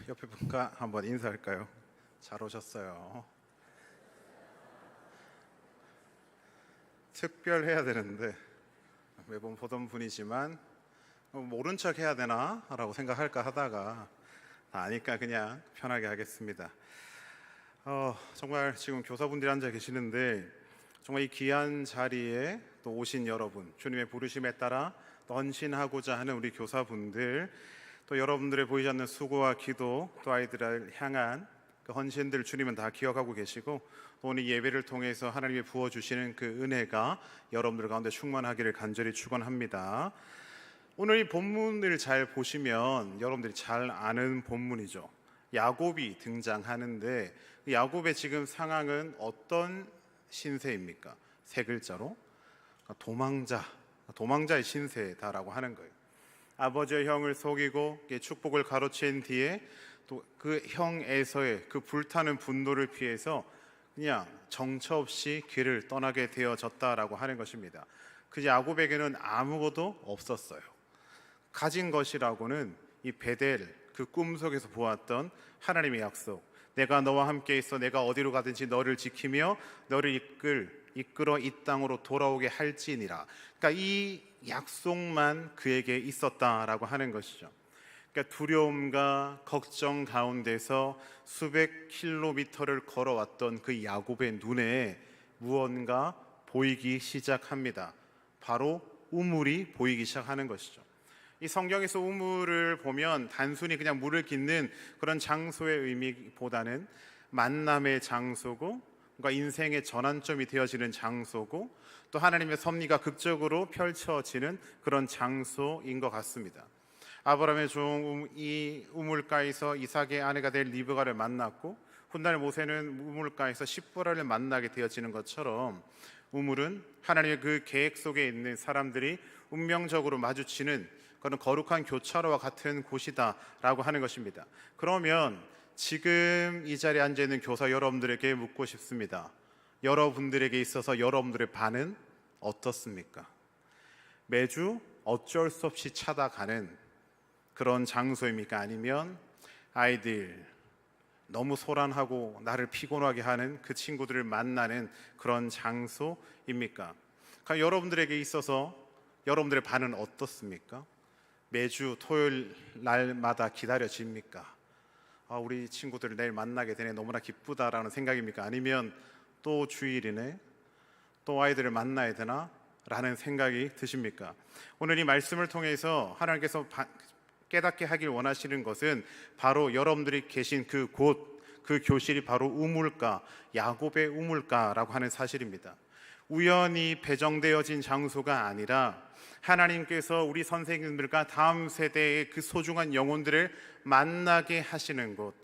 옆에 분과 한번 인사할까요? 잘 오셨어요. 특별해야 되는데 매번 보던 분이지만 모른 척 해야 되나? 라고 생각할까 하다가 다 아니까 그냥 편하게 하겠습니다. 정말 지금 교사분들이 앉아 계시는데 정말 이 귀한 자리에 또 오신 여러분, 주님의 부르심에 따라 또 헌신하고자 하는 우리 교사분들, 또 여러분들의 보이지 않는 수고와 기도, 또 아이들을 향한 그 헌신들 주님은 다 기억하고 계시고, 또 오늘 예배를 통해서 하나님이 부어주시는 그 은혜가 여러분들 가운데 충만하기를 간절히 축원합니다. 오늘 이 본문을 잘 보시면 여러분들이 잘 아는 본문이죠. 야곱이 등장하는데 야곱의 지금 상황은 어떤 신세입니까? 세 글자로 도망자의 신세다라고 하는 거예요. 아버지의 형을 속이고 축복을 가로챈 뒤에 또 그 형에서의 그 불타는 분노를 피해서 그냥 정처 없이 길을 떠나게 되어졌다라고 하는 것입니다. 그 야곱에게는 아무것도 없었어요. 가진 것이라고는 이 베델, 그 꿈속에서 보았던 하나님의 약속, 내가 너와 함께 있어 내가 어디로 가든지 너를 지키며 너를 이끌어 이 땅으로 돌아오게 할지니라. 그러니까 이 약속만 그에게 있었다라고 하는 것이죠. 그러니까 두려움과 걱정 가운데서 수백 킬로미터를 걸어왔던 그 야곱의 눈에 무언가 보이기 시작합니다. 바로 우물이 보이기 시작하는 것이죠. 이 성경에서 우물을 보면 단순히 그냥 물을 깃는 그런 장소의 의미보다는 만남의 장소고, 그러니까 인생의 전환점이 되어지는 장소고, 또 하나님의 섭리가 극적으로 펼쳐지는 그런 장소인 것 같습니다. 아브라함의 종 이 우물가에서 이삭의 아내가 될 리브가를 만났고, 훗날 모세는 우물가에서 십보라를 만나게 되어지는 것처럼 우물은 하나님의 그 계획 속에 있는 사람들이 운명적으로 마주치는 그런 거룩한 교차로와 같은 곳이다라고 하는 것입니다. 그러면 지금 이 자리에 앉아 있는 교사 여러분들에게 묻고 싶습니다. 여러분들에게 있어서 여러분들의 반은 어떻습니까? 매주 어쩔 수 없이 찾아가는 그런 장소입니까? 아니면 아이들 너무 소란하고 나를 피곤하게 하는 그 친구들을 만나는 그런 장소입니까? 그러니까 여러분들에게 있어서 여러분들의 반은 어떻습니까? 매주 토요일 날마다 기다려집니까? 우리 친구들을 내일 만나게 되네, 너무나 기쁘다라는 생각입니까? 아니면 또 주일이네, 또 아이들을 만나야 되나? 라는 생각이 드십니까? 오늘 이 말씀을 통해서 하나님께서 깨닫게 하길 원하시는 것은 바로 여러분들이 계신 그 곳, 그 교실이 바로 우물가, 야곱의 우물가라고 하는 사실입니다. 우연히 배정되어진 장소가 아니라 하나님께서 우리 선생님들과 다음 세대의 그 소중한 영혼들을 만나게 하시는 곳,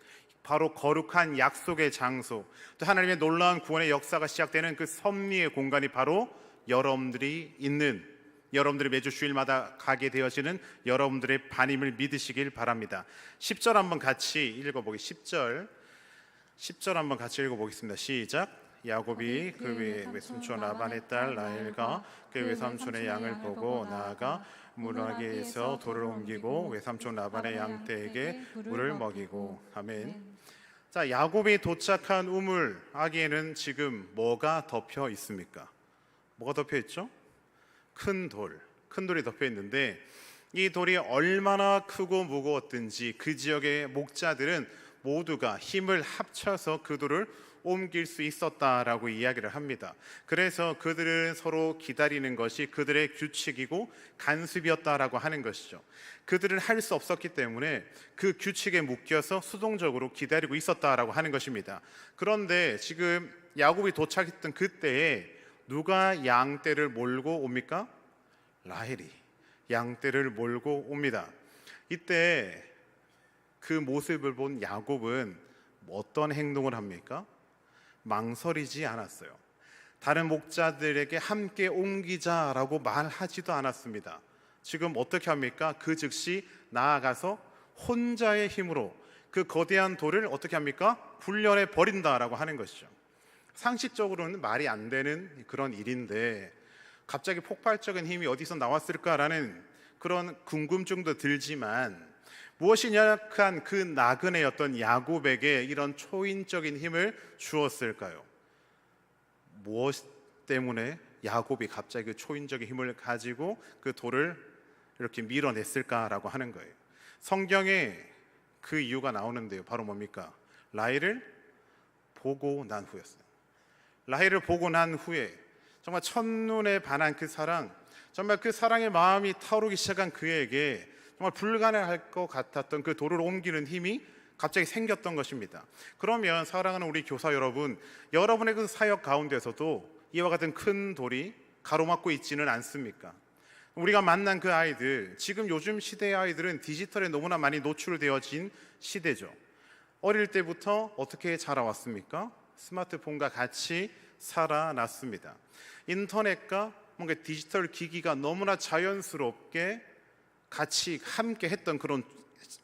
바로 거룩한 약속의 장소, 또 하나님의 놀라운 구원의 역사가 시작되는 그 섭리의 공간이 바로 여러분들이 있는, 여러분들이 매주 주일마다 가게 되어지는 여러분들의 반임을 믿으시길 바랍니다. 10절 한번 같이 읽어보겠습니다. 10절 한번 같이 읽어보겠습니다. 시작. 야곱이 그 외삼촌 라반의 딸 라헬과 그 외삼촌의 양을 보고 나아가 문화계에서 돌을 옮기고 외삼촌 라반의 양떼에게 물을 먹이고. 아멘. 자, 야곱이 도착한 우물 아기에는 지금 뭐가 덮여 있습니까? 뭐가 덮여 있죠? 큰 돌이 덮여 있는데, 이 돌이 얼마나 크고 무거웠든지 그 지역의 목자들은 모두가 힘을 합쳐서 그 돌을 옮길 수 있었다라고 이야기를 합니다. 그래서 그들은 서로 기다리는 것이 그들의 규칙이고 간습이었다라고 하는 것이죠. 그들은 할 수 없었기 때문에 그 규칙에 묶여서 수동적으로 기다리고 있었다라고 하는 것입니다. 그런데 지금 야곱이 도착했던 그때에 누가 양떼를 몰고 옵니까? 라헬이 양떼를 몰고 옵니다. 이때 그 모습을 본 야곱은 어떤 행동을 합니까? 망설이지 않았어요. 다른 목자들에게 함께 옮기자라고 말하지도 않았습니다. 지금 어떻게 합니까? 그 즉시 나아가서 혼자의 힘으로 그 거대한 돌을 어떻게 합니까? 굴려내 버린다라고 하는 것이죠. 상식적으로는 말이 안 되는 그런 일인데 갑자기 폭발적인 힘이 어디서 나왔을까라는 그런 궁금증도 들지만, 무엇이 연약한 그 나그네였던 야곱에게 이런 초인적인 힘을 주었을까요? 무엇 때문에 야곱이 갑자기 그 초인적인 힘을 가지고 그 돌을 이렇게 밀어냈을까라고 하는 거예요. 성경에 그 이유가 나오는데요. 바로 뭡니까? 라헬을 보고 난 후였어요. 라헬을 보고 난 후에 정말 첫눈에 반한 그 사랑, 정말 그 사랑의 마음이 타오르기 시작한 그에게 정말 불가능할 것 같았던 그 돌을 옮기는 힘이 갑자기 생겼던 것입니다. 그러면 사랑하는 우리 교사 여러분, 여러분의 그 사역 가운데서도 이와 같은 큰 돌이 가로막고 있지는 않습니까? 우리가 만난 그 아이들, 지금 요즘 시대의 아이들은 디지털에 너무나 많이 노출되어진 시대죠. 어릴 때부터 어떻게 자라왔습니까? 스마트폰과 같이 살아났습니다. 인터넷과 뭔가 디지털 기기가 너무나 자연스럽게 같이 함께 했던 그런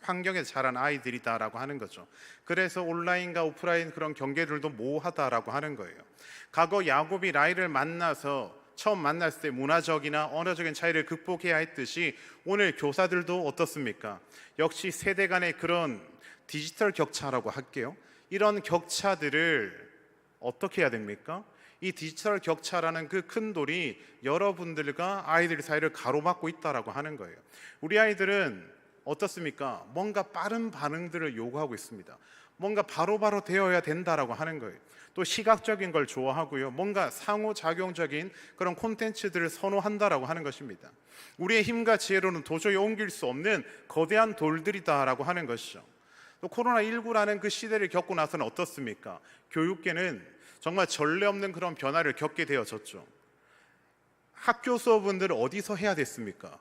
환경에서 자란 아이들이다라고 하는 거죠. 그래서 온라인과 오프라인 그런 경계들도 모호하다라고 하는 거예요. 과거 야곱이 라헬을 만나서 처음 만났을 때 문화적이나 언어적인 차이를 극복해야 했듯이 오늘 교사들도 어떻습니까? 역시 세대 간의 그런 디지털 격차라고 할게요. 이런 격차들을 어떻게 해야 됩니까? 이 디지털 격차라는 그 큰 돌이 여러분들과 아이들 사이를 가로막고 있다라고 하는 거예요. 우리 아이들은 어떻습니까? 뭔가 빠른 반응들을 요구하고 있습니다. 뭔가 바로바로 되어야 된다라고 하는 거예요. 또 시각적인 걸 좋아하고요. 뭔가 상호작용적인 그런 콘텐츠들을 선호한다라고 하는 것입니다. 우리의 힘과 지혜로는 도저히 옮길 수 없는 거대한 돌들이다라고 하는 것이죠. 또 코로나19라는 그 시대를 겪고 나서는 어떻습니까? 교육계는 정말 전례 없는 그런 변화를 겪게 되어졌죠. 학교 수업은 어디서 해야 됐습니까?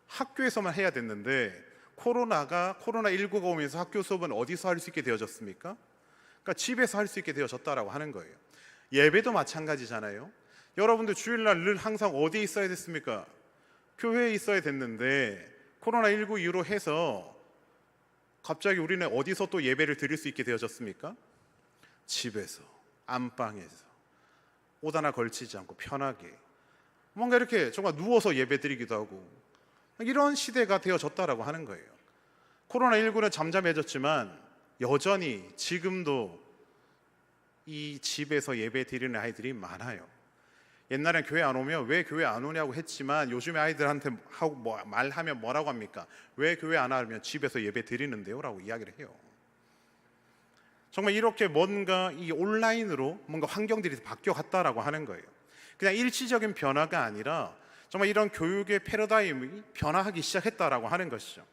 학교에서만 해야 됐는데 코로나19가 오면서 학교 수업은 어디서 할 수 있게 되어졌습니까? 그러니까 집에서 할 수 있게 되어졌다라고 하는 거예요. 예배도 마찬가지잖아요. 여러분들 주일날 늘 항상 어디에 있어야 됐습니까? 교회에 있어야 됐는데 코로나19 이후로 해서 갑자기 우리는 어디서 또 예배를 드릴 수 있게 되어졌습니까? 집에서, 안방에서 옷 하나 걸치지 않고 편하게 뭔가 이렇게 정말 누워서 예배 드리기도 하고 이런 시대가 되어졌다라고 하는 거예요. 코로나19는 잠잠해졌지만 여전히 지금도 이 집에서 예배 드리는 아이들이 많아요. 옛날엔 교회 안 오면 왜 교회 안 오냐고 했지만 요즘에 아이들한테 말하면 뭐라고 합니까? 왜 교회 안 하면 집에서 예배 드리는데요? 라고 이야기를 해요. 정말 이렇게 뭔가 이 온라인으로 뭔가 환경들이 바뀌어갔다라고 하는 거예요. 그냥 일시적인 변화가 아니라 정말 이런 교육의 패러다임이 변화하기 시작했다라고 하는 것이죠.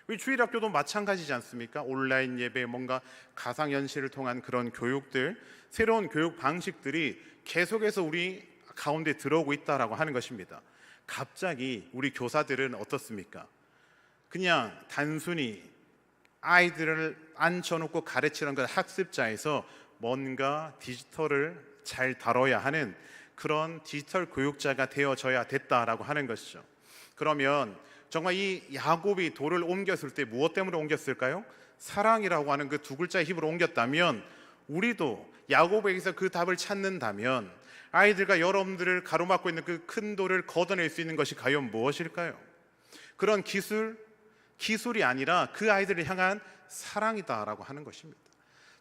우리 주일학교도 마찬가지지 않습니까? 온라인 예배, 뭔가 가상현실을 통한 그런 교육들, 새로운 교육 방식들이 계속해서 우리 가운데 들어오고 있다라고 하는 것입니다. 갑자기 우리 교사들은 어떻습니까? 그냥 단순히 아이들을 앉혀놓고 가르치는 그 학습자에서 뭔가 디지털을 잘 다뤄야 하는 그런 디지털 교육자가 되어져야 됐다라고 하는 것이죠. 그러면 정말 이 야곱이 돌을 옮겼을 때 무엇 때문에 옮겼을까요? 사랑이라고 하는 그 두 글자의 힘으로 옮겼다면 우리도 야곱에게서 그 답을 찾는다면 아이들과 여러분들을 가로막고 있는 그 큰 돌을 걷어낼 수 있는 것이 과연 무엇일까요? 그런 기술이 아니라 그 아이들을 향한 사랑이다라고 하는 것입니다.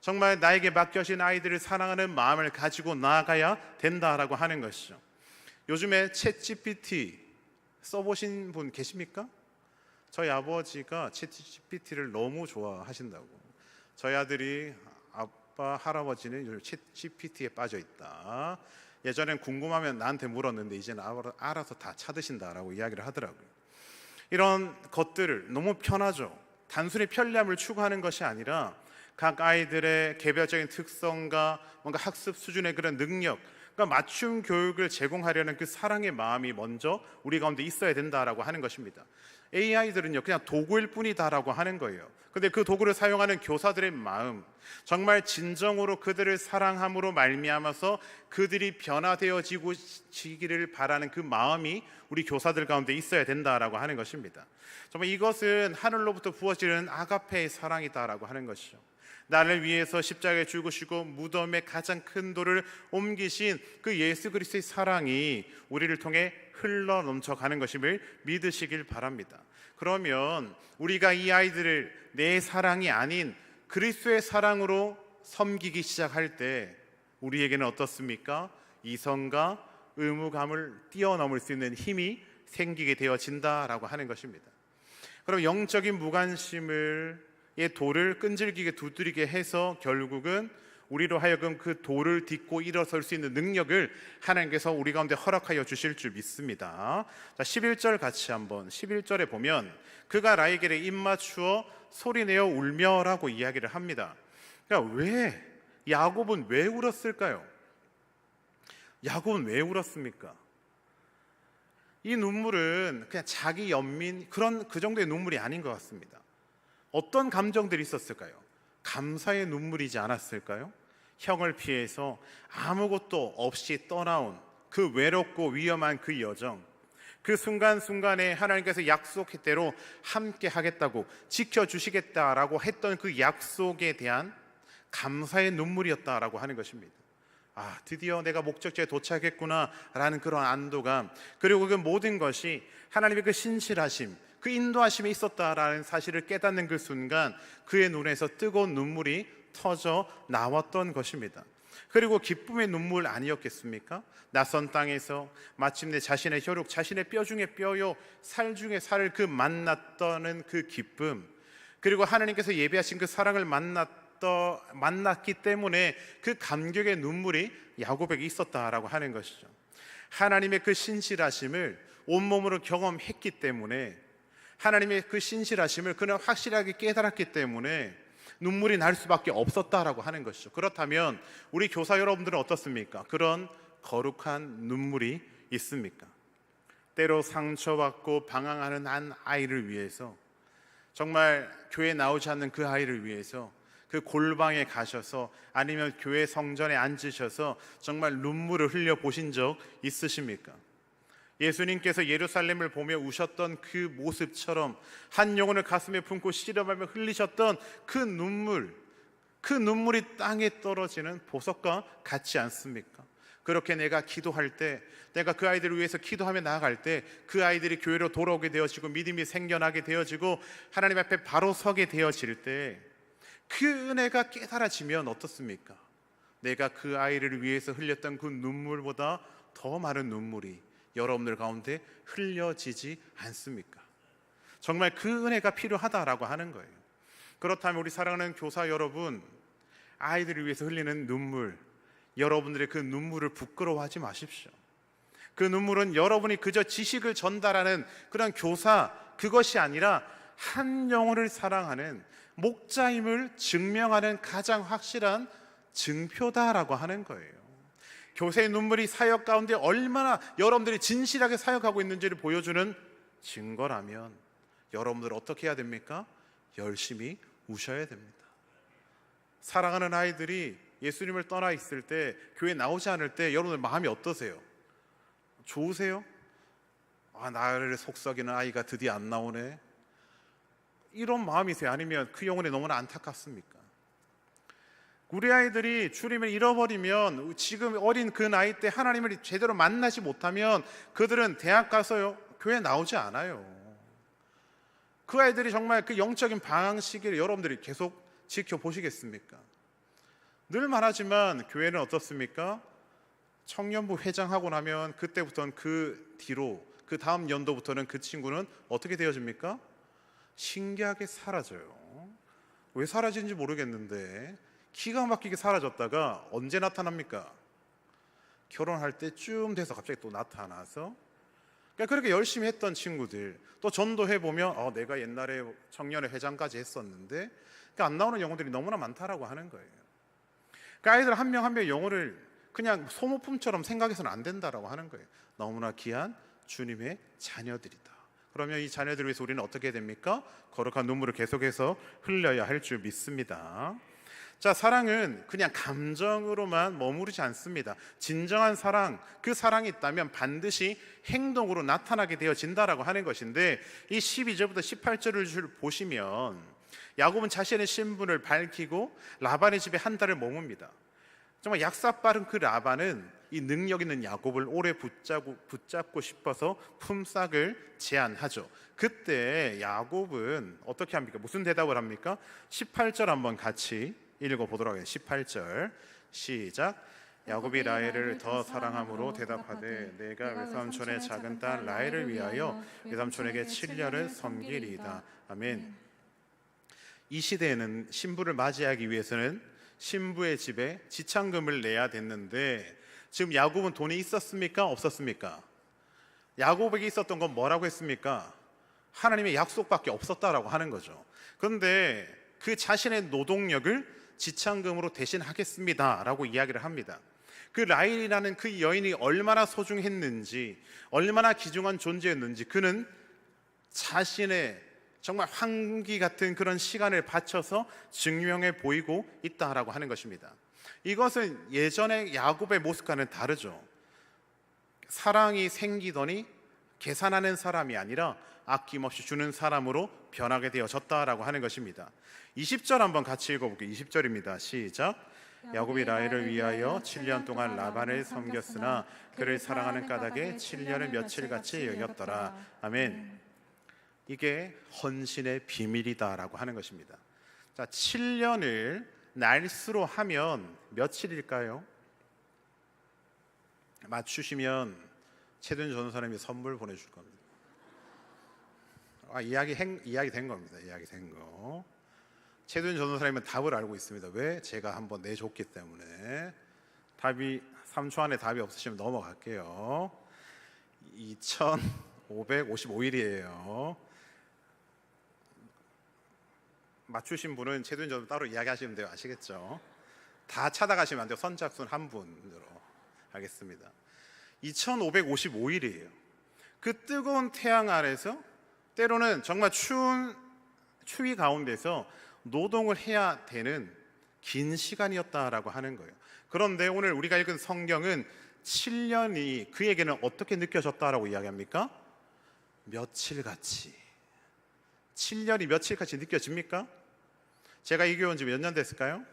정말 나에게 맡겨진 아이들을 사랑하는 마음을 가지고 나아가야 된다라고 하는 것이죠. 요즘에 챗GPT 써보신 분 계십니까? 저희 아버지가 챗GPT를 너무 좋아하신다고. 저희 아들이 아빠, 할아버지는 요즘 챗GPT에 빠져있다. 예전엔 궁금하면 나한테 물었는데 이제는 알아서 다 찾으신다라고 이야기를 하더라고요. 이런 것들을 너무 편하죠. 단순히 편리함을 추구하는 것이 아니라 각 아이들의 개별적인 특성과 뭔가 학습 수준의 그런 능력, 그러니까 맞춤 교육을 제공하려는 그 사랑의 마음이 먼저 우리 가운데 있어야 된다라고 하는 것입니다. AI들은요 그냥 도구일 뿐이다라고 하는 거예요. 근데 그 도구를 사용하는 교사들의 마음, 정말 진정으로 그들을 사랑함으로 말미암아서 그들이 변화되어지기를 바라는 그 마음이 우리 교사들 가운데 있어야 된다라고 하는 것입니다. 정말 이것은 하늘로부터 부어지는 아가페의 사랑이다라고 하는 것이죠. 나를 위해서 십자가에 죽으시고 무덤에 가장 큰 돌을 옮기신 그 예수 그리스도의 사랑이 우리를 통해 흘러 넘쳐가는 것임을 믿으시길 바랍니다. 그러면 우리가 이 아이들을 내 사랑이 아닌 그리스도의 사랑으로 섬기기 시작할 때 우리에게는 어떻습니까? 이성과 의무감을 뛰어넘을 수 있는 힘이 생기게 되어진다라고 하는 것입니다. 그럼 영적인 무관심을 돌을 끈질기게 두드리게 해서 결국은 우리로 하여금 그 돌을 딛고 일어설 수 있는 능력을 하나님께서 우리 가운데 허락하여 주실 줄 믿습니다. 자, 11절 같이 한번 11절에 보면 그가 라헬에게 입맞추어 소리내어 울며라고 이야기를 합니다. 그러니까 야곱은 왜 울었을까요? 야곱은 왜 울었습니까? 이 눈물은 그냥 자기 연민 그 정도의 눈물이 아닌 것 같습니다. 어떤 감정들이 있었을까요? 감사의 눈물이지 않았을까요? 형을 피해서 아무것도 없이 떠나온 그 외롭고 위험한 그 여정, 그 순간순간에 하나님께서 약속한 대로 함께 하겠다고 지켜주시겠다라고 했던 그 약속에 대한 감사의 눈물이었다라고 하는 것입니다. 드디어 내가 목적지에 도착했구나라는 그런 안도감, 그리고 그 모든 것이 하나님의 그 신실하심, 그 인도하심이 있었다라는 사실을 깨닫는 그 순간 그의 눈에서 뜨거운 눈물이 터져 나왔던 것입니다. 그리고 기쁨의 눈물 아니었겠습니까? 낯선 땅에서 마침내 자신의 혈육, 자신의 뼈 중에 뼈요 살 중에 살을 그 만났다는 그 기쁨, 그리고 하나님께서 예비하신 그 사랑을 만났기 때문에 그 감격의 눈물이 야곱에게 있었다라고 하는 것이죠. 하나님의 그 신실하심을 온몸으로 경험했기 때문에, 하나님의 그 신실하심을 그는 확실하게 깨달았기 때문에 눈물이 날 수밖에 없었다라고 하는 것이죠. 그렇다면 우리 교사 여러분들은 어떻습니까? 그런 거룩한 눈물이 있습니까? 때로 상처받고 방황하는 한 아이를 위해서, 정말 교회에 나오지 않는 그 아이를 위해서 그 골방에 가셔서 아니면 교회 성전에 앉으셔서 정말 눈물을 흘려 보신 적 있으십니까? 예수님께서 예루살렘을 보며 우셨던 그 모습처럼 한 영혼을 가슴에 품고 씨름하며 흘리셨던 그 눈물이 땅에 떨어지는 보석과 같지 않습니까? 그렇게 내가 기도할 때, 내가 그 아이들을 위해서 기도하며 나아갈 때 그 아이들이 교회로 돌아오게 되어지고 믿음이 생겨나게 되어지고 하나님 앞에 바로 서게 되어질 때 그 은혜가 깨달아지면 어떻습니까? 내가 그 아이를 위해서 흘렸던 그 눈물보다 더 많은 눈물이 여러분들 가운데 흘려지지 않습니까? 정말 그 은혜가 필요하다라고 하는 거예요. 그렇다면 우리 사랑하는 교사 여러분, 아이들을 위해서 흘리는 눈물, 여러분들의 그 눈물을 부끄러워하지 마십시오. 그 눈물은 여러분이 그저 지식을 전달하는 그런 교사, 그것이 아니라 한 영혼을 사랑하는 목자임을 증명하는 가장 확실한 증표다라고 하는 거예요. 교세의 눈물이 사역 가운데 얼마나 여러분들이 진실하게 사역하고 있는지를 보여주는 증거라면 여러분들 어떻게 해야 됩니까? 열심히 우셔야 됩니다. 사랑하는 아이들이 예수님을 떠나 있을 때, 교회 나오지 않을 때 여러분들 마음이 어떠세요? 좋으세요? 나를 속썩이는 아이가 드디어 안 나오네, 이런 마음이세요? 아니면 그 영혼이 너무나 안타깝습니까? 우리 아이들이 주님을 잃어버리면, 지금 어린 그 나이 때 하나님을 제대로 만나지 못하면 그들은 대학 가서요 교회 나오지 않아요. 그 아이들이 정말 그 영적인 방황 시기를 여러분들이 계속 지켜보시겠습니까? 늘 말하지만 교회는 어떻습니까? 청년부 회장하고 나면 그때부터는 그 뒤로, 그 다음 연도부터는 그 친구는 어떻게 되어집니까? 신기하게 사라져요. 왜 사라진지 모르겠는데 기가 막히게 사라졌다가 언제 나타납니까? 결혼할 때쯤 돼서 갑자기 또 나타나서, 그러니까 그렇게 열심히 했던 친구들, 또 전도해보면 내가 옛날에 청년회 회장까지 했었는데, 그러니까 안 나오는 영혼들이 너무나 많다라고 하는 거예요. 그러니까 아이들 한 명 한 명의 영혼을 그냥 소모품처럼 생각해서는 안 된다라고 하는 거예요. 너무나 귀한 주님의 자녀들이다. 그러면 이 자녀들을 위해서 우리는 어떻게 해야 됩니까? 거룩한 눈물을 계속해서 흘려야 할 줄 믿습니다. 자, 사랑은 그냥 감정으로만 머무르지 않습니다. 진정한 사랑, 그 사랑이 있다면 반드시 행동으로 나타나게 되어진다라고 하는 것인데, 이 12절부터 18절을 보시면 야곱은 자신의 신분을 밝히고 라반의 집에 한 달을 머뭅니다. 정말 약사 빠른 그 라반은 이 능력 있는 야곱을 오래 붙잡고 싶어서 품삯을 제안하죠. 그때 야곱은 어떻게 합니까? 무슨 대답을 합니까? 18절 한번 같이 읽어보도록 하겠습니다. 18절 시작. 야곱이 라헬을 더 사랑함으로 대답하되 내가 외삼촌의 작은 딸 라헬을 위하여 외삼촌에게 7년을 섬기리이다. 아멘. 이 시대에는 신부를 맞이하기 위해서는 신부의 집에 지참금을 내야 됐는데, 지금 야곱은 돈이 있었습니까? 없었습니까? 야곱에게 있었던 건 뭐라고 했습니까? 하나님의 약속밖에 없었다라고 하는 거죠. 그런데 그 자신의 노동력을 지참금으로 대신하겠습니다 라고 이야기를 합니다. 그 라헬이라는 그 여인이 얼마나 소중했는지, 얼마나 귀중한 존재였는지 그는 자신의 정말 환기 같은 그런 시간을 바쳐서 증명해 보이고 있다라고 하는 것입니다. 이것은 예전의 야곱의 모습과는 다르죠. 사랑이 생기더니 계산하는 사람이 아니라 아낌없이 주는 사람으로 변하게 되어졌다라고 하는 것입니다. 20절 한번 같이 읽어볼게요. 20절입니다. 시작. 야곱이 라헬을 위하여 7년 동안 라반을 섬겼으나 그를 사랑하는 까닭에 7년을 며칠같이 여겼더라. 아멘. 이게 헌신의 비밀이다라고 하는 것입니다. 자, 7년을 날수로 하면 며칠일까요? 맞추시면 최든 전도사님이 선물 보내줄 겁니다. 이야기 된 겁니다. 이야기 된 거. 최든 전도사님은 답을 알고 있습니다. 왜? 제가 한번 내줬기 때문에. 답이 3초 안에 답이 없으시면 넘어갈게요. 2555일이에요. 맞추신 분은 최든 전도 따로 이야기하시면 돼요. 아시겠죠? 다 찾아가시면 안 돼요. 선착순 한 분으로 하겠습니다. 2555일이에요. 그 뜨거운 태양 아래서 때로는 정말 추위 가운데서 노동을 해야 되는 긴 시간이었다라고 하는 거예요. 그런데 오늘 우리가 읽은 성경은 7년이 그에게는 어떻게 느껴졌다라고 이야기합니까? 며칠같이. 7년이 며칠같이 느껴집니까? 제가 이 교회 온 지 몇 년 됐을까요?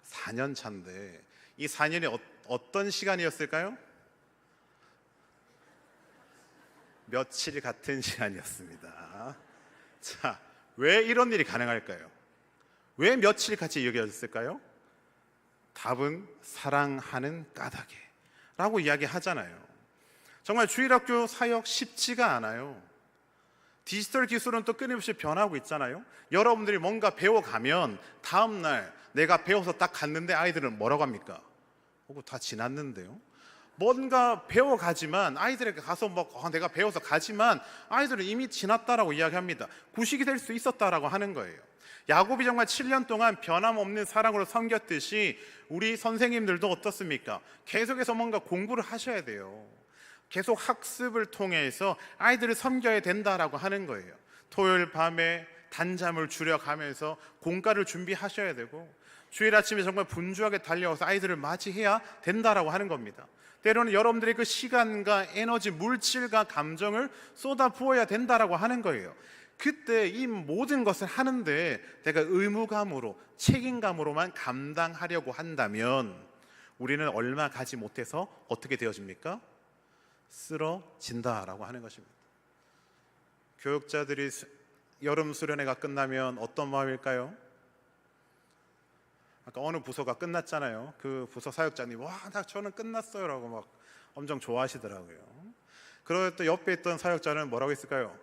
4년 차인데 이 4년이 어떤 시간이었을까요? 며칠 같은 시간이었습니다. 자, 왜 이런 일이 가능할까요? 왜 며칠 같이 여겨졌을까요? 답은 사랑하는 까닭에 라고 이야기하잖아요. 정말 주일학교 사역 쉽지가 않아요. 디지털 기술은 또 끊임없이 변하고 있잖아요. 여러분들이 뭔가 배워가면 다음날 내가 배워서 딱 갔는데 아이들은 뭐라고 합니까? 다 지났는데요. 뭔가 배워가지만 아이들에게 가서 내가 배워서 가지만 아이들은 이미 지났다라고 이야기합니다. 구식이 될 수 있었다라고 하는 거예요. 야곱이 정말 7년 동안 변함없는 사랑으로 섬겼듯이 우리 선생님들도 어떻습니까? 계속해서 뭔가 공부를 하셔야 돼요. 계속 학습을 통해서 아이들을 섬겨야 된다라고 하는 거예요. 토요일 밤에 단잠을 줄여가면서 공과를 준비하셔야 되고, 주일 아침에 정말 분주하게 달려와서 아이들을 맞이해야 된다라고 하는 겁니다. 때로는 여러분들의 그 시간과 에너지, 물질과 감정을 쏟아 부어야 된다라고 하는 거예요. 그때 이 모든 것을 하는데 내가 의무감으로, 책임감으로만 감당하려고 한다면 우리는 얼마 가지 못해서 어떻게 되어집니까? 쓰러진다라고 하는 것입니다. 교육자들이 여름 수련회가 끝나면 어떤 마음일까요? 아까 어느 부서가 끝났잖아요. 그 부서 사역자님, 저는 끝났어요 라고 막 엄청 좋아하시더라고요. 그리고 또 옆에 있던 사역자는 뭐라고 했을까요?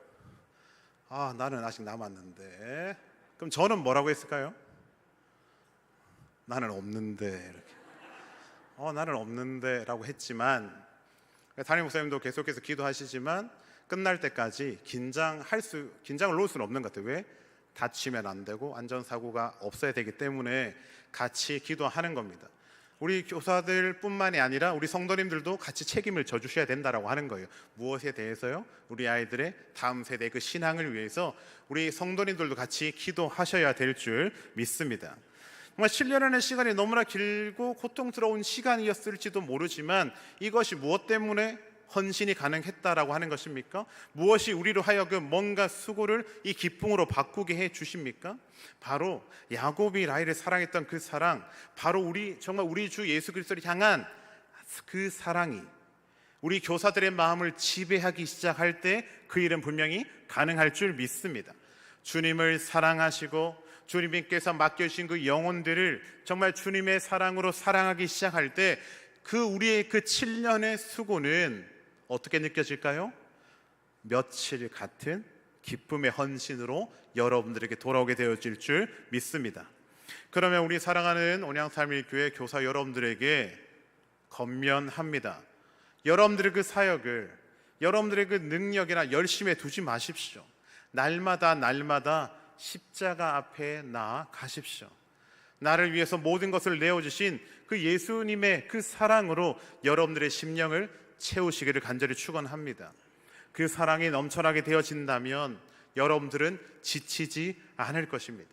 나는 아직 남았는데. 그럼 저는 뭐라고 했을까요? 나는 없는데. 이렇게. 나는 없는데 라고 했지만, 담임 목사님도 계속해서 기도하시지만 끝날 때까지 긴장을 놓을 수는 없는 것 같아요. 왜? 다치면 안 되고 안전사고가 없어야 되기 때문에 같이 기도하는 겁니다. 우리 교사들뿐만이 아니라 우리 성도님들도 같이 책임을 져주셔야 된다라고 하는 거예요. 무엇에 대해서요? 우리 아이들의 다음 세대 그 신앙을 위해서 우리 성도님들도 같이 기도하셔야 될 줄 믿습니다. 정말 7년이라는 시간이 너무나 길고 고통스러운 시간이었을지도 모르지만 이것이 무엇 때문에 헌신이 가능했다라고 하는 것입니까? 무엇이 우리로 하여금 뭔가 수고를 이 기쁨으로 바꾸게 해 주십니까? 바로 야곱이 라헬을 사랑했던 그 사랑, 바로 정말 우리 주 예수 그리스도를 향한 그 사랑이 우리 교사들의 마음을 지배하기 시작할 때 그 일은 분명히 가능할 줄 믿습니다. 주님을 사랑하시고 주님께서 맡겨주신 그 영혼들을 정말 주님의 사랑으로 사랑하기 시작할 때 우리의 그 7년의 수고는 어떻게 느껴질까요? 며칠 같은 기쁨의 헌신으로 여러분들에게 돌아오게 되어질 줄 믿습니다. 그러면 우리 사랑하는 온양삼일교회 교사 여러분들에게 권면합니다. 여러분들의 그 사역을, 여러분들의 그 능력이나 열심에 두지 마십시오. 날마다 십자가 앞에 나아가십시오. 나를 위해서 모든 것을 내어주신 그 예수님의 그 사랑으로 여러분들의 심령을 채우시기를 간절히 축원합니다. 그 사랑이 넘쳐나게 되어진다면 여러분들은 지치지 않을 것입니다.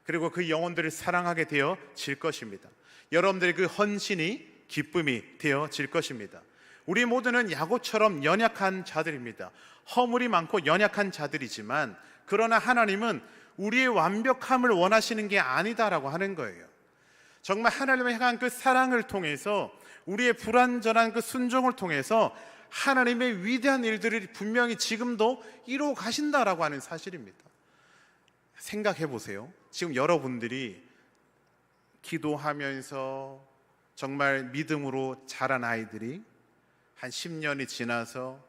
그리고 그 영혼들을 사랑하게 되어질 것입니다. 여러분들의 그 헌신이 기쁨이 되어질 것입니다. 우리 모두는 야곱처럼 연약한 자들입니다. 허물이 많고 연약한 자들이지만 그러나 하나님은 우리의 완벽함을 원하시는 게 아니다라고 하는 거예요. 정말 하나님을 향한 그 사랑을 통해서 우리의 불완전한 그 순종을 통해서 하나님의 위대한 일들을 분명히 지금도 이루어 가신다라고 하는 사실입니다. 생각해 보세요. 지금 여러분들이 기도하면서 정말 믿음으로 자란 아이들이 한 10년이 지나서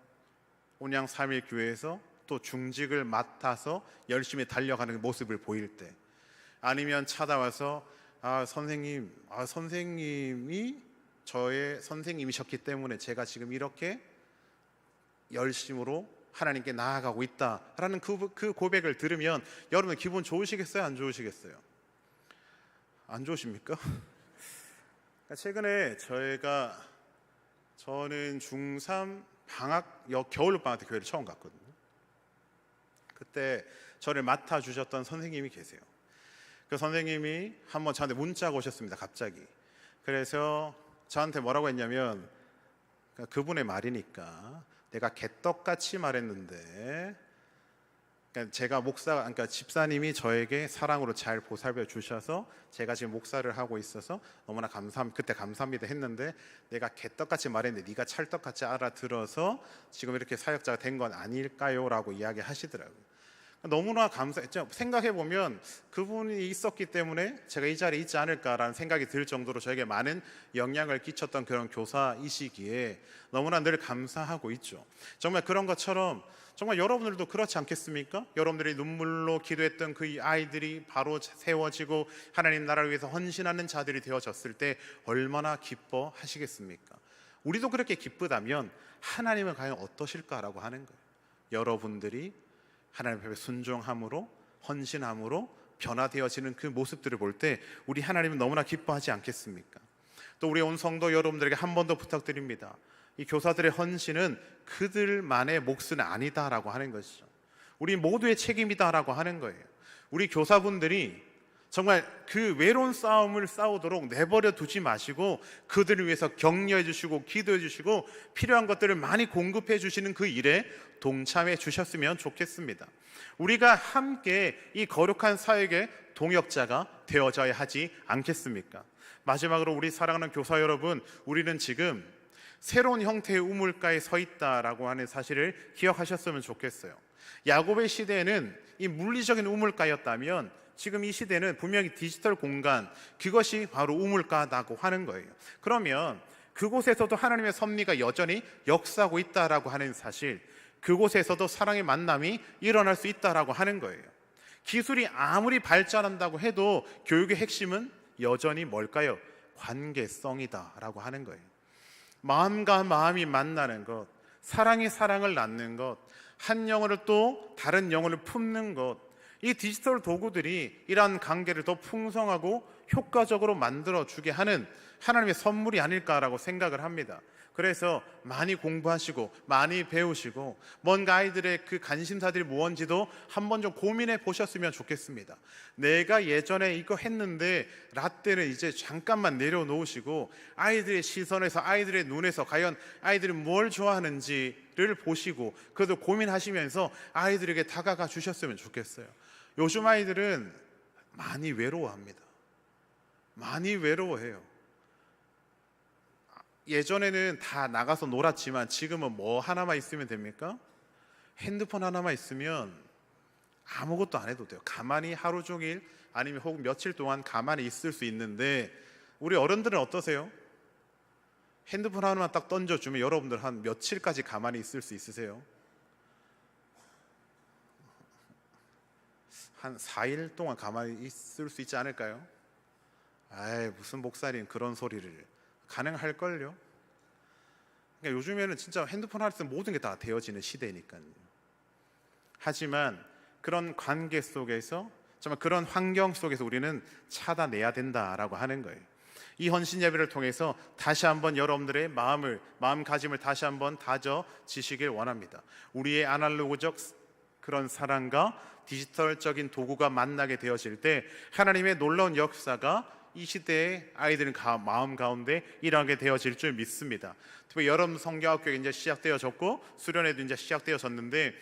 온양삼일교회에서 또 중직을 맡아서 열심히 달려가는 모습을 보일 때, 아니면 찾아와서 선생님이 저의 선생님이셨기 때문에 제가 지금 이렇게 열심으로 하나님께 나아가고 있다라는 그 고백을 들으면 여러분 기분 좋으시겠어요? 안 좋으시겠어요? 안 좋으십니까? 최근에 저는 중3 겨울방학 때 교회를 처음 갔거든요. 그때 저를 맡아주셨던 선생님이 계세요. 그 선생님이 한번 저한테 문자가 오셨습니다. 갑자기. 그래서 저한테 뭐라고 했냐면, 그분의 말이니까 내가 개떡같이 말했는데, 그러니까 집사님이 저에게 사랑으로 잘 보살펴 주셔서 제가 지금 목사를 하고 있어서 너무나 그때 감사합니다 했는데, 내가 개떡같이 말했는데 네가 찰떡같이 알아들어서 지금 이렇게 사역자가 된 건 아닐까요? 라고 이야기하시더라고요. 너무나 감사했죠. 생각해보면 그분이 있었기 때문에 제가 이 자리에 있지 않을까라는 생각이 들 정도로 저에게 많은 영향을 끼쳤던 그런 교사이시기에 너무나 늘 감사하고 있죠. 정말 그런 것처럼 정말 여러분들도 그렇지 않겠습니까? 여러분들이 눈물로 기도했던 그 아이들이 바로 세워지고 하나님 나라를 위해서 헌신하는 자들이 되어졌을 때 얼마나 기뻐하시겠습니까? 우리도 그렇게 기쁘다면 하나님은 과연 어떠실까라고 하는 거예요. 여러분들이 하나님 앞에 순종함으로 헌신함으로 변화되어지는 그 모습들을 볼 때 우리 하나님은 너무나 기뻐하지 않겠습니까? 또 우리 온 성도 여러분들에게 한 번 더 부탁드립니다. 이 교사들의 헌신은 그들만의 몫은 아니다라고 하는 것이죠. 우리 모두의 책임이다라고 하는 거예요. 우리 교사분들이 정말 그 외로운 싸움을 싸우도록 내버려 두지 마시고 그들을 위해서 격려해 주시고 기도해 주시고 필요한 것들을 많이 공급해 주시는 그 일에 동참해 주셨으면 좋겠습니다. 우리가 함께 이 거룩한 사역의 동역자가 되어져야 하지 않겠습니까? 마지막으로 우리 사랑하는 교사 여러분, 우리는 지금 새로운 형태의 우물가에 서 있다라고 하는 사실을 기억하셨으면 좋겠어요. 야곱의 시대에는 이 물리적인 우물가였다면 지금 이 시대는 분명히 디지털 공간, 그것이 바로 우물가라고 하는 거예요. 그러면 그곳에서도 하나님의 섭리가 여전히 역사하고 있다라고 하는 사실, 그곳에서도 사랑의 만남이 일어날 수 있다라고 하는 거예요. 기술이 아무리 발전한다고 해도 교육의 핵심은 여전히 뭘까요? 관계성이다라고 하는 거예요. 마음과 마음이 만나는 것, 사랑이 사랑을 낳는 것, 한 영혼을 또 다른 영혼을 품는 것, 이 디지털 도구들이 이러한 관계를 더 풍성하고 효과적으로 만들어주게 하는 하나님의 선물이 아닐까라고 생각을 합니다. 그래서 많이 공부하시고 많이 배우시고 뭔가 아이들의 그 관심사들이 무언지도 한번 좀 고민해 보셨으면 좋겠습니다. 내가 예전에 이거 했는데 라떼를 이제 잠깐만 내려놓으시고 아이들의 시선에서, 아이들의 눈에서 과연 아이들이 뭘 좋아하는지를 보시고 그래도 고민하시면서 아이들에게 다가가 주셨으면 좋겠어요. 요즘 아이들은 많이 외로워합니다. 많이 외로워해요. 예전에는 다 나가서 놀았지만 지금은 뭐 하나만 있으면 됩니까? 핸드폰 하나만 있으면 아무것도 안 해도 돼요. 가만히 하루 종일 아니면 혹은 며칠 동안 가만히 있을 수 있는데, 우리 어른들은 어떠세요? 핸드폰 하나만 딱 던져주면 여러분들 한 며칠까지 가만히 있을 수 있으세요? 한 4일 동안 가만히 있을 수 있지 않을까요? 아이, 무슨 목사님 그런 소리를. 가능할걸요? 그러니까 요즘에는 진짜 핸드폰 하나 쓰면 모든 게 다 되어지는 시대니까요. 하지만 그런 관계 속에서, 정말 그런 환경 속에서 우리는 찾아내야 된다라고 하는 거예요. 이 헌신 예배를 통해서 다시 한번 여러분들의 마음가짐을 다시 한번 다져지시길 원합니다. 우리의 아날로그적 그런 사랑과 디지털적인 도구가 만나게 되어질 때 하나님의 놀라운 역사가 이 시대의 아이들은 마음 가운데 일하게 되어질 줄 믿습니다. 특히 여름 성경학교가 이제 시작되어졌고 수련회도 이제 시작되어졌는데,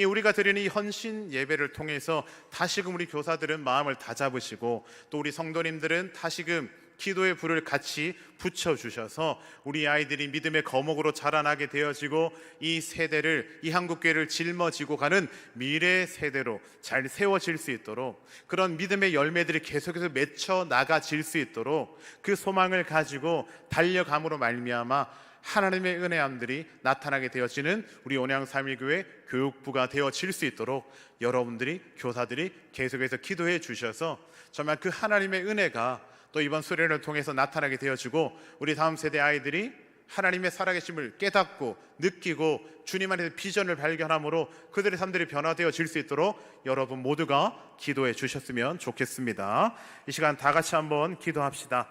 우리가 드리는 이 헌신 예배를 통해서 다시금 우리 교사들은 마음을 다잡으시고 또 우리 성도님들은 다시금 기도의 불을 같이 붙여주셔서 우리 아이들이 믿음의 거목으로 자라나게 되어지고 이 세대를, 이 한국교회를 짊어지고 가는 미래 세대로 잘 세워질 수 있도록, 그런 믿음의 열매들이 계속해서 맺혀 나가질 수 있도록 그 소망을 가지고 달려감으로 말미암아 하나님의 은혜함들이 나타나게 되어지는 우리 온양삼일교회 교육부가 되어질 수 있도록 여러분들이, 교사들이 계속해서 기도해 주셔서 정말 그 하나님의 은혜가 또 이번 수련을 통해서 나타나게 되어지고 우리 다음 세대 아이들이 하나님의 살아계심을 깨닫고 느끼고 주님 안에서 비전을 발견함으로 그들의 삶들이 변화되어질 수 있도록 여러분 모두가 기도해 주셨으면 좋겠습니다. 이 시간 다 같이 한번 기도합시다.